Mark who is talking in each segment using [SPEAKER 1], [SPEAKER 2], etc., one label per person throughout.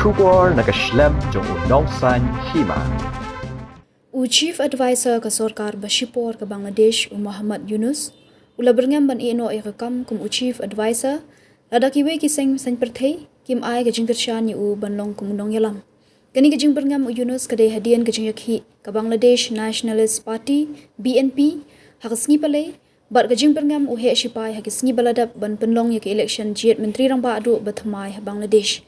[SPEAKER 1] Shubor nakaslem jong unong Saiñ Hima.
[SPEAKER 2] Chief Advisor ka Sorkar Bashipor ka Bangladesh Muhammad Yunus ula Byrngem ban ino ay rekam kum Chief Advisor lada Kiwei ki Seng Pyrthei kim ay ka Kyrshan banlong kum Nongïalam. Kani ka Byrngem Yunus ka hadian ka yakhi ka Bangladesh Nationalist Party BNP hakasngi pale bat ka Byrngem he sipai hakisngi baladap ban penlong yak election jiat menteri rang ba adu bathamai Bangladesh.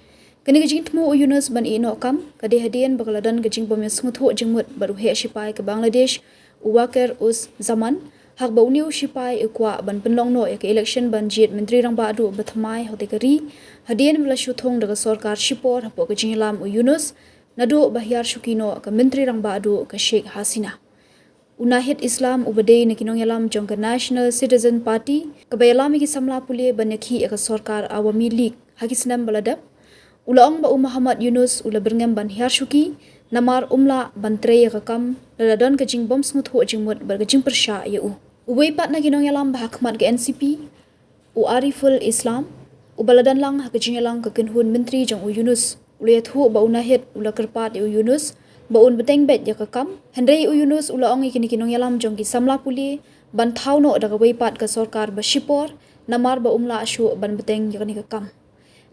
[SPEAKER 2] Kani ka tmu Yunus ban ino kam ka hadian bakaladan ka bomya smutho jingmut baru he sipai ka Bangladesh uwakir us zaman hak bauniu sipai ikwa ban penlong no yak election ban jiat menteri rang ba adu bathamai hotekari hadian bela shuthong daga Sorkar Shipor hapo ka Nongïalam Yunus nadu Hiar Shuki no ka menteri rang ba adu ka Sheikh Hasina. Unahit Islam ubadei na Nongïalam jong ka National Citizen Party ka bayalami ki samla pulie banakhi ka Sorkar Awami League hakisnam baladap ulaong ba Muhammad Yunus ula Byrngem ban Hiar Shuki namar umla ban trey ka kam ladadon ka bom smut ho jingmut bar ka persha ya uwei pat na Nongïalam ba hakmat ka NCP Ariful Islam ubaladan lang ka Nongïalam ka kinhun menteri jong Yunus ulayat hu ba unahit ula kerpat Yunus baun beteng bet ya kakam Henry Yunus ulaong ikini Nongïalam jong ki samla puli ban thauno daga weipat ka Sorkar Bashipor namar ba umla ashu ban beteng ya kani kakam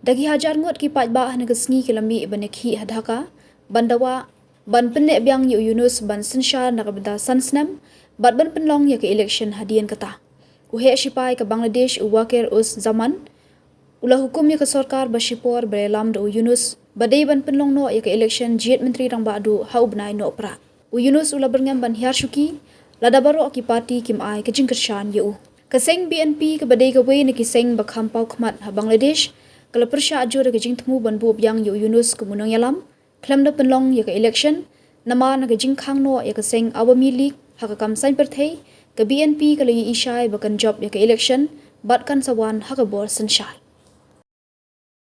[SPEAKER 2] dagi hajar ngot ki pat ba na kasngi kilami banekhi hadhaka bandawa ban penne byang Yunus ban sinsha na kabda sansnam bat ban penlong ya ke election hadian kata uhe sipai ka Bangladesh uwakir us zaman ula hukum ya ka Sorkar Bashipor berelam do Yunus badai ban penlong no ya ke election jiat menteri rang ba adu haubnai no pra Yunus ula Byrngem ban Hiar Shuki lada baro ki parti kim ai ka Kyrshan ya ka Seng BNP ka badai ka wei na ki Seng bakham pau khmat ha Bangladesh kala persya ajur ka tmu ban bu byang Yunus ku Nongïalam klam da penlong ya ka election nama na ka khang no ya ka Seng Awami League ha ka kam Saiñ Pyrthei ka BNP kala yi ishai bakan job ya ka election bat kan sawan ha ka bor sanshal